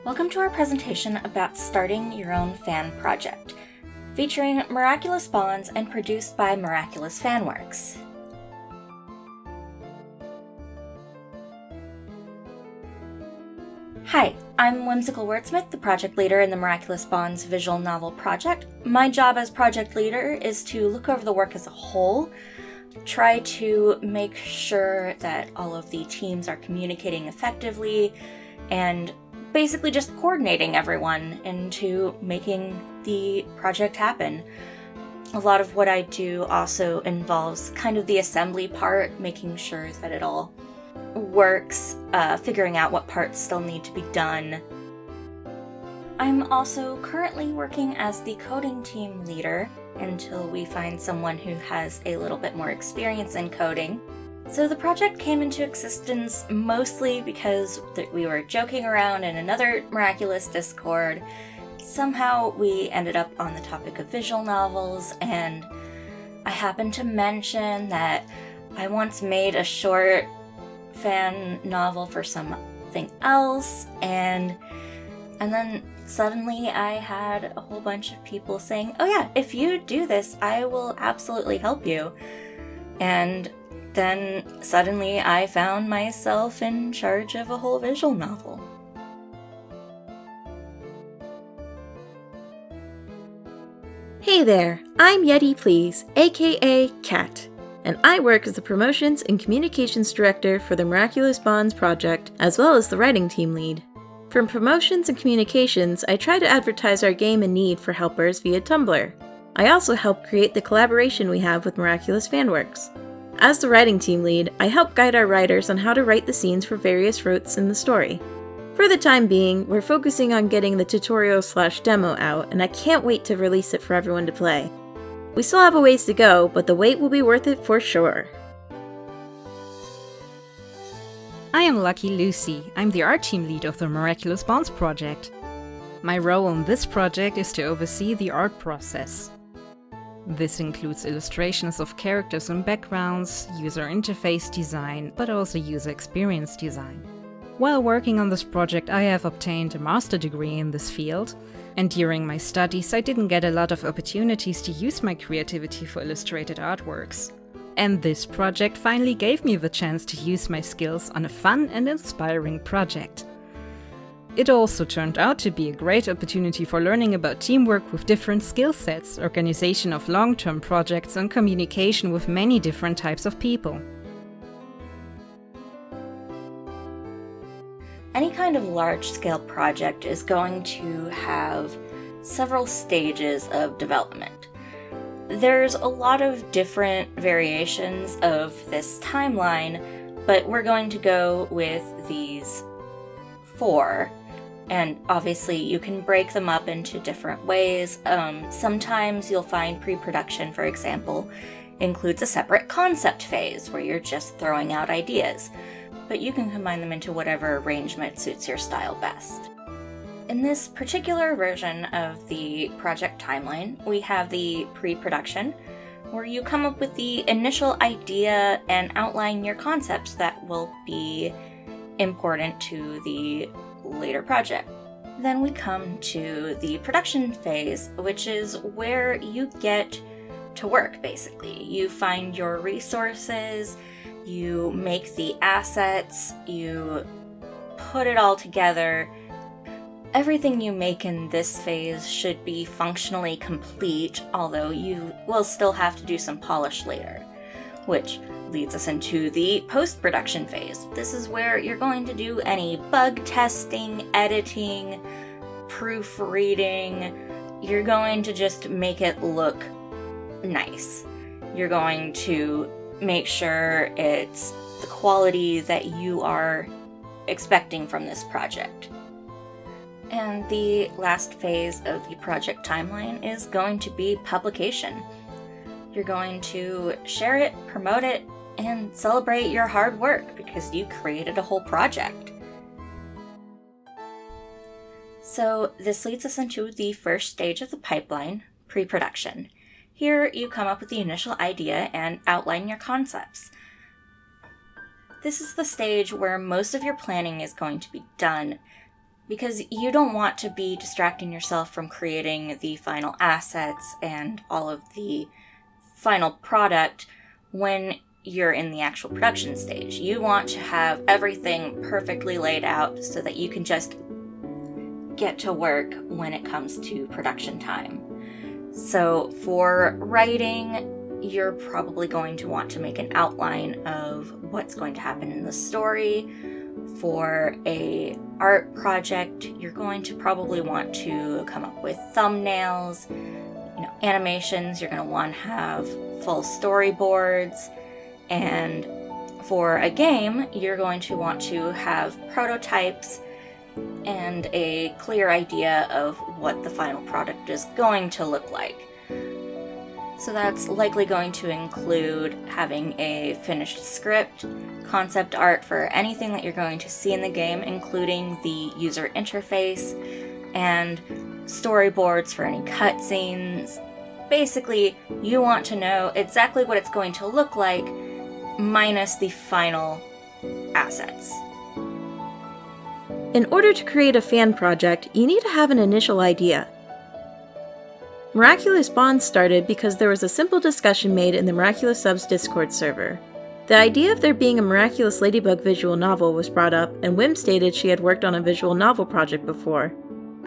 Welcome to our presentation about starting your own fan project, featuring Miraculous bonds and produced by Miraculous Fanworks. Hi, I'm Whimsical Wordsmith, the project leader in the Miraculous Bonds visual novel project. My job as project leader is to look over the work as a whole, try to make sure that all of the teams are communicating effectively, and basically just coordinating everyone into making the project happen. A lot of what I do also involves kind of the assembly part, making sure that it all works, figuring out what parts still need to be done. I'm also currently working as the coding team leader until we find someone who has a little bit more experience in coding. So the project came into existence mostly because we were joking around in another Miraculous Discord. Somehow we ended up on the topic of visual novels, and I happened to mention that I once made a short fan novel for something else, and then suddenly I had a whole bunch of people saying, "Oh yeah, if you do this, I will absolutely help you." And then suddenly I found myself in charge of a whole visual novel. Hey there, I'm Yeti Please, aka Kat, and I work as the Promotions and Communications Director for the Miraculous Bonds project, as well as the writing team lead. From Promotions and Communications, I try to advertise our game in need for helpers via Tumblr. I also help create the collaboration we have with Miraculous Fanworks. As the writing team lead, I help guide our writers on how to write the scenes for various routes in the story. For the time being, we're focusing on getting the tutorial/demo out, and I can't wait to release it for everyone to play. We still have a ways to go, but the wait will be worth it for sure. I am Lucky Lucy. I'm the art team lead of the Miraculous Bonds project. My role on this project is to oversee the art process. This includes illustrations of characters and backgrounds, user interface design, but also user experience design. While working on this project, I have obtained a master degree in this field, and during my studies I didn't get a lot of opportunities to use my creativity for illustrated artworks. And this project finally gave me the chance to use my skills on a fun and inspiring project. It also turned out to be a great opportunity for learning about teamwork with different skill sets, organization of long-term projects, and communication with many different types of people. Any kind of large-scale project is going to have several stages of development. There's a lot of different variations of this timeline, but we're going to go with these 4. And obviously you can break them up into different ways. Sometimes you'll find pre-production, for example, includes a separate concept phase where you're just throwing out ideas, but you can combine them into whatever arrangement suits your style best. In this particular version of the project timeline, we have the pre-production, where you come up with the initial idea and outline your concepts that will be important to the later project. Then we come to the production phase, which is where you get to work, basically. You find your resources, you make the assets, you put it all together. Everything you make in this phase should be functionally complete, although you will still have to do some polish later, which leads us into the post-production phase. This is where you're going to do any bug testing, editing, proofreading. You're going to just make it look nice. You're going to make sure it's the quality that you are expecting from this project. And the last phase of the project timeline is going to be publication. You're going to share it, promote it, and celebrate your hard work because you created a whole project. So this leads us into the first stage of the pipeline, pre-production. Here you come up with the initial idea and outline your concepts. This is the stage where most of your planning is going to be done. because you don't want to be distracting yourself from creating the final assets and all of the final product when you're in the actual production stage. You want to have everything perfectly laid out so that you can just get to work when it comes to production time. So for writing, you're probably going to want to make an outline of what's going to happen in the story. For a art project, you're going to probably want to come up with thumbnails, animations. You're going to want to have full storyboards. And for a game, you're going to want to have prototypes and a clear idea of what the final product is going to look like. So that's likely going to include having a finished script, concept art for anything that you're going to see in the game, including the user interface, and storyboards for any cutscenes. Basically, you want to know exactly what it's going to look like, minus the final assets. In order to create a fan project, you need to have an initial idea. Miraculous Bonds started because there was a simple discussion made in the Miraculous Subs Discord server. The idea of there being a Miraculous Ladybug visual novel was brought up, and Wim stated she had worked on a visual novel project before.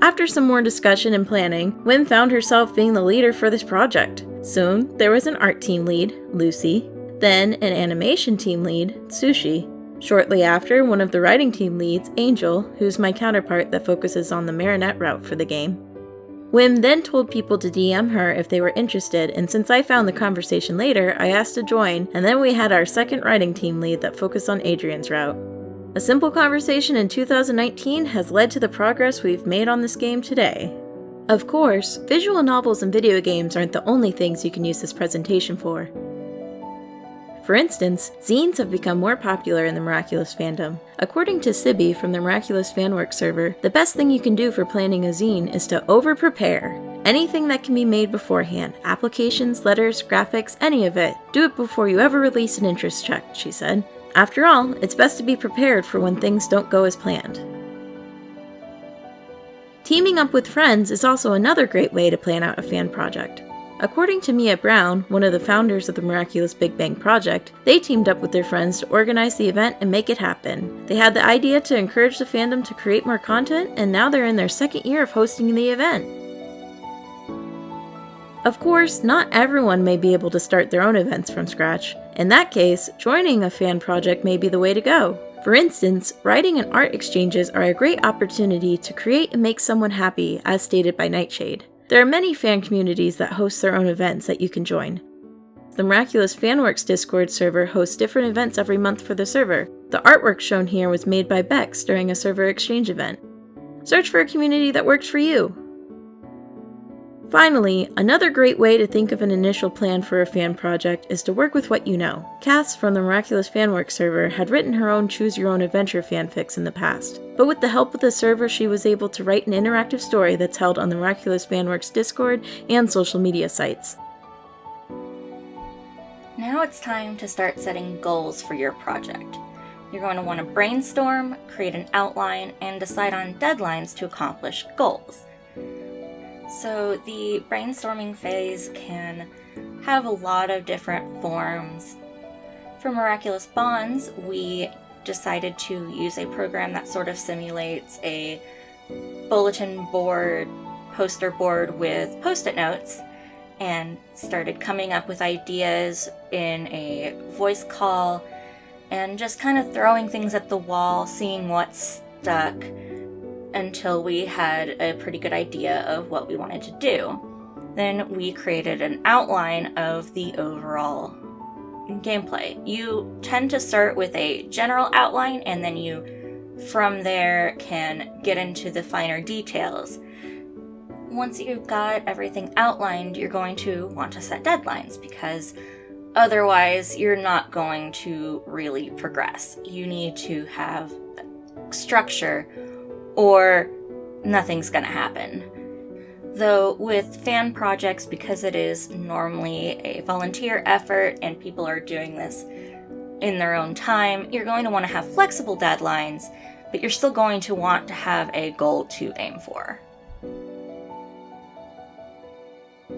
After some more discussion and planning, Wim found herself being the leader for this project. Soon, there was an art team lead, Lucy, then an animation team lead, Sushi. Shortly after, one of the writing team leads, Angel, who's my counterpart that focuses on the Marinette route for the game. Wim then told people to DM her if they were interested, and since I found the conversation later, I asked to join, and then we had our second writing team lead that focused on Adrian's route. A simple conversation in 2019 has led to the progress we've made on this game today. Of course, visual novels and video games aren't the only things you can use this presentation for. For instance, zines have become more popular in the Miraculous fandom. According to Sibby from the Miraculous Fanworks server, the best thing you can do for planning a zine is to over-prepare. Anything that can be made beforehand, applications, letters, graphics, any of it. Do it before you ever release an interest check, she said. After all, it's best to be prepared for when things don't go as planned. Teaming up with friends is also another great way to plan out a fan project. According to Mia Brown, one of the founders of the Miraculous Big Bang Project, they teamed up with their friends to organize the event and make it happen. They had the idea to encourage the fandom to create more content, and now they're in their second year of hosting the event. Of course, not everyone may be able to start their own events from scratch. In that case, joining a fan project may be the way to go. For instance, writing and art exchanges are a great opportunity to create and make someone happy, as stated by Nightshade. There are many fan communities that host their own events that you can join. The Miraculous Fanworks Discord server hosts different events every month for the server. The artwork shown here was made by Bex during a server exchange event. Search for a community that works for you. Finally, another great way to think of an initial plan for a fan project is to work with what you know. Cass from the Miraculous Fanworks server had written her own Choose Your Own Adventure fanfics in the past, but with the help of the server she was able to write an interactive story that's held on the Miraculous Fanworks Discord and social media sites. Now it's time to start setting goals for your project. You're going to want to brainstorm, create an outline, and decide on deadlines to accomplish goals. So the brainstorming phase can have a lot of different forms. For Miraculous Bonds, we decided to use a program that sort of simulates a bulletin board, poster board with post-it notes, and started coming up with ideas in a voice call and just kind of throwing things at the wall, seeing what stuck, until we had a pretty good idea of what we wanted to do. Then we created an outline of the overall gameplay. You tend to start with a general outline, and then you, from there, can get into the finer details. Once you've got everything outlined, you're going to want to set deadlines, because otherwise you're not going to really progress. You need to have structure, or nothing's gonna happen. Though with fan projects, because it is normally a volunteer effort and people are doing this in their own time, you're going to want to have flexible deadlines, but you're still going to want to have a goal to aim for.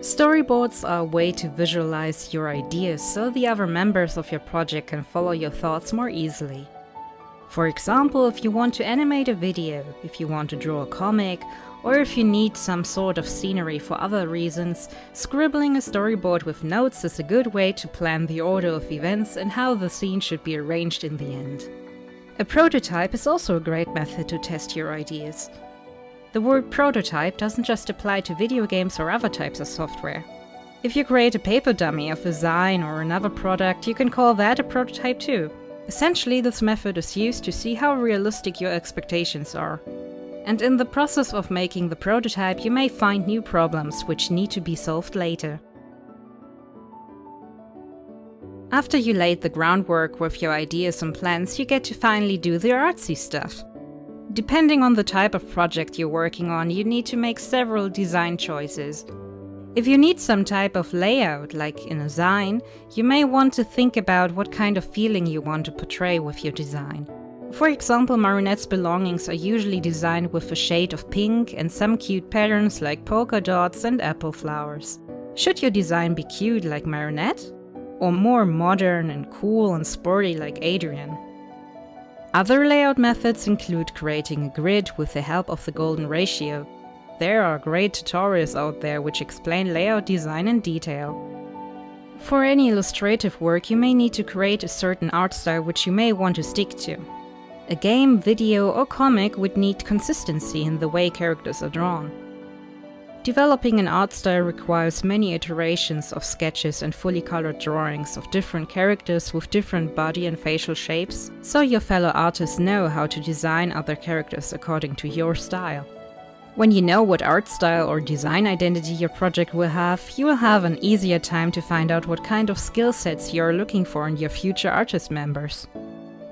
Storyboards are a way to visualize your ideas so the other members of your project can follow your thoughts more easily. For example, if you want to animate a video, if you want to draw a comic, or if you need some sort of scenery for other reasons, scribbling a storyboard with notes is a good way to plan the order of events and how the scene should be arranged in the end. A prototype is also a great method to test your ideas. The word prototype doesn't just apply to video games or other types of software. If you create a paper dummy of a zine or another product, you can call that a prototype too. Essentially, this method is used to see how realistic your expectations are. And in the process of making the prototype, you may find new problems which need to be solved later. After you laid the groundwork with your ideas and plans, you get to finally do the artsy stuff. Depending on the type of project you're working on, you need to make several design choices. If you need some type of layout, like in a zine, you may want to think about what kind of feeling you want to portray with your design. For example, Marinette's belongings are usually designed with a shade of pink and some cute patterns like polka dots and apple flowers. Should your design be cute like Marinette? Or more modern and cool and sporty like Adrian? Other layout methods include creating a grid with the help of the golden ratio. There are great tutorials out there which explain layout design in detail. For any illustrative work, you may need to create a certain art style which you may want to stick to. A game, video, or comic would need consistency in the way characters are drawn. Developing an art style requires many iterations of sketches and fully colored drawings of different characters with different body and facial shapes, so your fellow artists know how to design other characters according to your style. When you know what art style or design identity your project will have, you will have an easier time to find out what kind of skill sets you are looking for in your future artist members.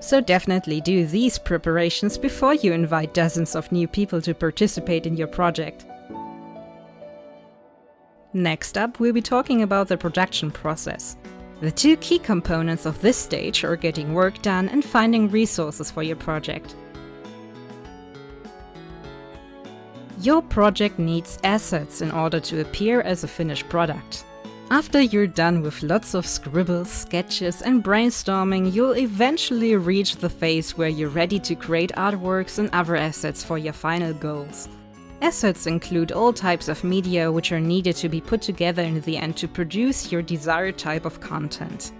So definitely do these preparations before you invite dozens of new people to participate in your project. Next up, we'll be talking about the production process. The two key components of this stage are getting work done and finding resources for your project. Your project needs assets in order to appear as a finished product. After you're done with lots of scribbles, sketches and brainstorming, you'll eventually reach the phase where you're ready to create artworks and other assets for your final goals. Assets include all types of media which are needed to be put together in the end to produce your desired type of content.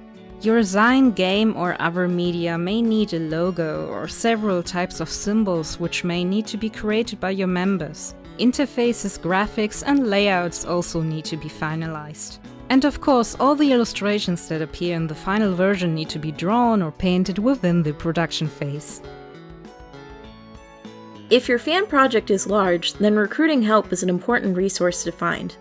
Your zine, game or other media may need a logo or several types of symbols which may need to be created by your members. Interfaces, graphics and layouts also need to be finalized. And of course, all the illustrations that appear in the final version need to be drawn or painted within the production phase. If your fan project is large, then recruiting help is an important resource to find.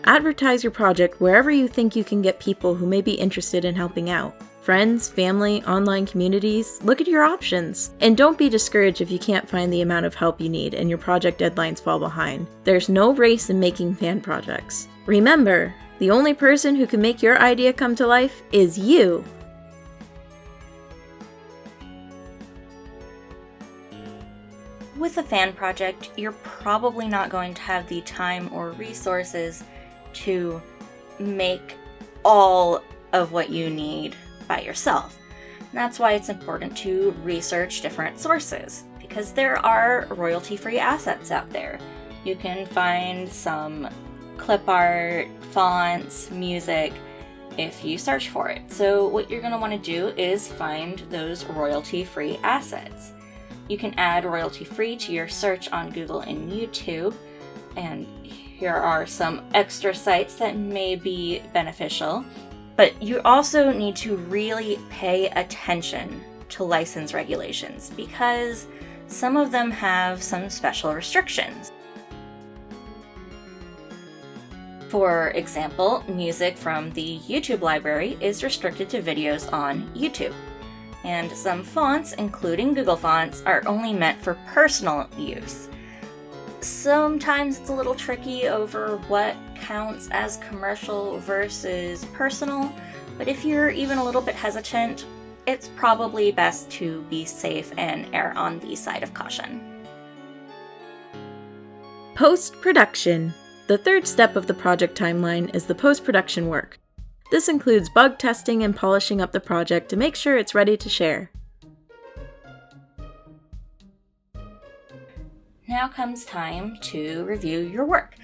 Advertise your project wherever you think you can get people who may be interested in helping out. Friends, family, online communities, look at your options. And don't be discouraged if you can't find the amount of help you need and your project deadlines fall behind. There's no race in making fan projects. Remember, the only person who can make your idea come to life is you! With a fan project, you're probably not going to have the time or resources to make all of what you need by yourself. And that's why it's important to research different sources, because there are royalty-free assets out there. You can find some clip art, fonts, music, if you search for it. So what you're going to want to do is find those royalty-free assets. You can add royalty-free to your search on Google and YouTube, and here are some extra sites that may be beneficial. But you also need to really pay attention to license regulations, because some of them have some special restrictions. For example, music from the YouTube library is restricted to videos on YouTube. And some fonts, including Google fonts, are only meant for personal use. Sometimes it's a little tricky over what counts as commercial versus personal, but if you're even a little bit hesitant, it's probably best to be safe and err on the side of caution. Post-production. The third step of the project timeline is the post-production work. This includes bug testing and polishing up the project to make sure it's ready to share. Now comes time to review your work.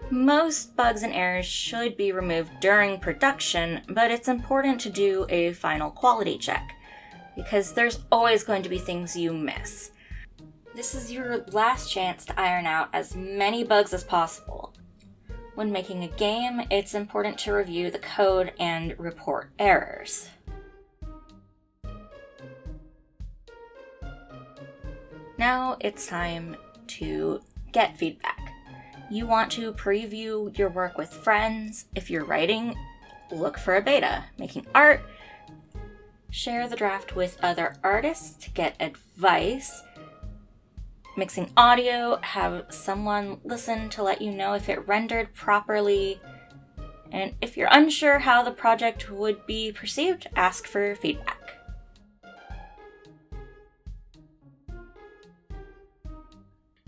Most bugs and errors should be removed during production, but it's important to do a final quality check, because there's always going to be things you miss. This is your last chance to iron out as many bugs as possible. When making a game, it's important to review the code and report errors. Now it's time to get feedback. You want to preview your work with friends. If you're writing, look for a beta. Making art, share the draft with other artists to get advice. Mixing audio, have someone listen to let you know if it rendered properly. And if you're unsure how the project would be perceived, ask for feedback.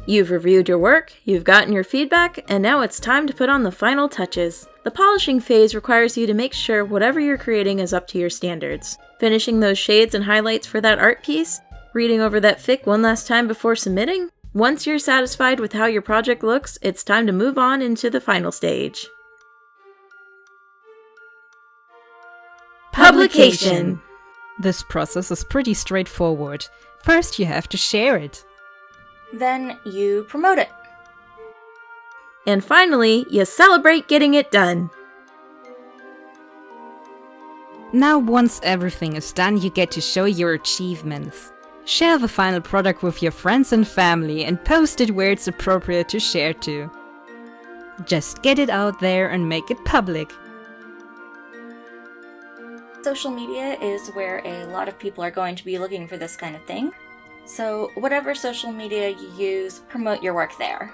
You've reviewed your work, you've gotten your feedback, and now it's time to put on the final touches. The polishing phase requires you to make sure whatever you're creating is up to your standards. Finishing those shades and highlights for that art piece, reading over that fic one last time before submitting. Once you're satisfied with how your project looks, it's time to move on into the final stage. Publication! This process is pretty straightforward. First, you have to share it. Then you promote it. And finally, you celebrate getting it done. Now, once everything is done, you get to show your achievements. Share the final product with your friends and family and post it where it's appropriate to share to. Just get it out there and make it public. Social media is where a lot of people are going to be looking for this kind of thing. So whatever social media you use, promote your work there.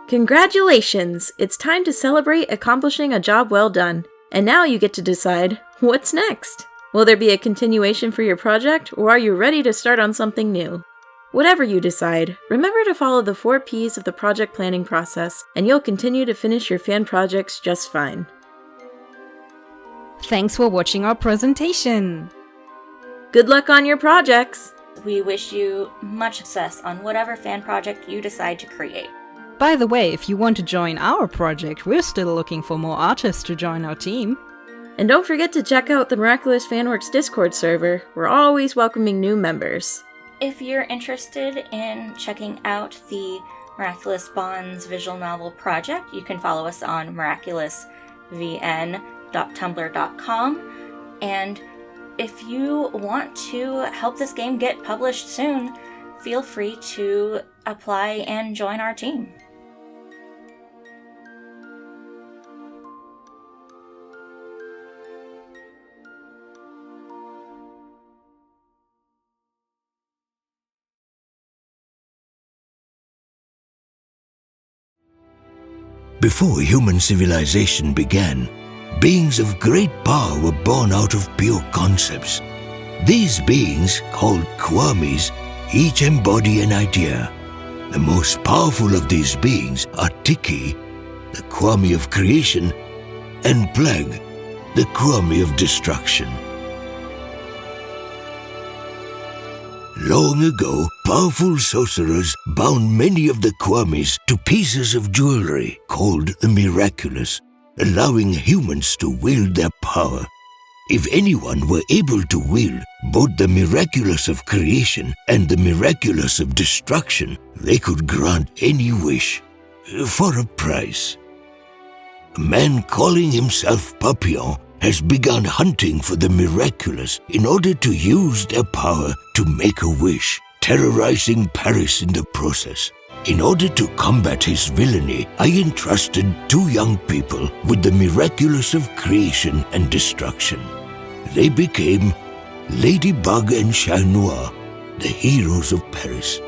Congratulations! It's time to celebrate accomplishing a job well done. And now you get to decide, what's next? Will there be a continuation for your project, or are you ready to start on something new? Whatever you decide, remember to follow the 4 Ps of the project planning process, and you'll continue to finish your fan projects just fine. Thanks for watching our presentation! Good luck on your projects! We wish you much success on whatever fan project you decide to create. By the way, if you want to join our project, we're still looking for more artists to join our team. And don't forget to check out the Miraculous Fanworks Discord server. We're always welcoming new members. If you're interested in checking out the Miraculous Bonds visual novel project, you can follow us on miraculousvn.tumblr.com. And if you want to help this game get published soon, feel free to apply and join our team. Before human civilization began, beings of great power were born out of pure concepts. These beings, called Kwamis, each embody an idea. The most powerful of these beings are Tiki, the Kwami of creation, and Plague, the Kwami of destruction. Long ago, powerful sorcerers bound many of the Kwamis to pieces of jewelry called the Miraculous, allowing humans to wield their power. If anyone were able to wield both the Miraculous of creation and the Miraculous of destruction, they could grant any wish, for a price. A man calling himself Papillon has begun hunting for the Miraculous in order to use their power to make a wish, terrorizing Paris in the process. In order to combat his villainy, I entrusted 2 young people with the Miraculous of creation and destruction. They became Ladybug and Chat Noir, the heroes of Paris.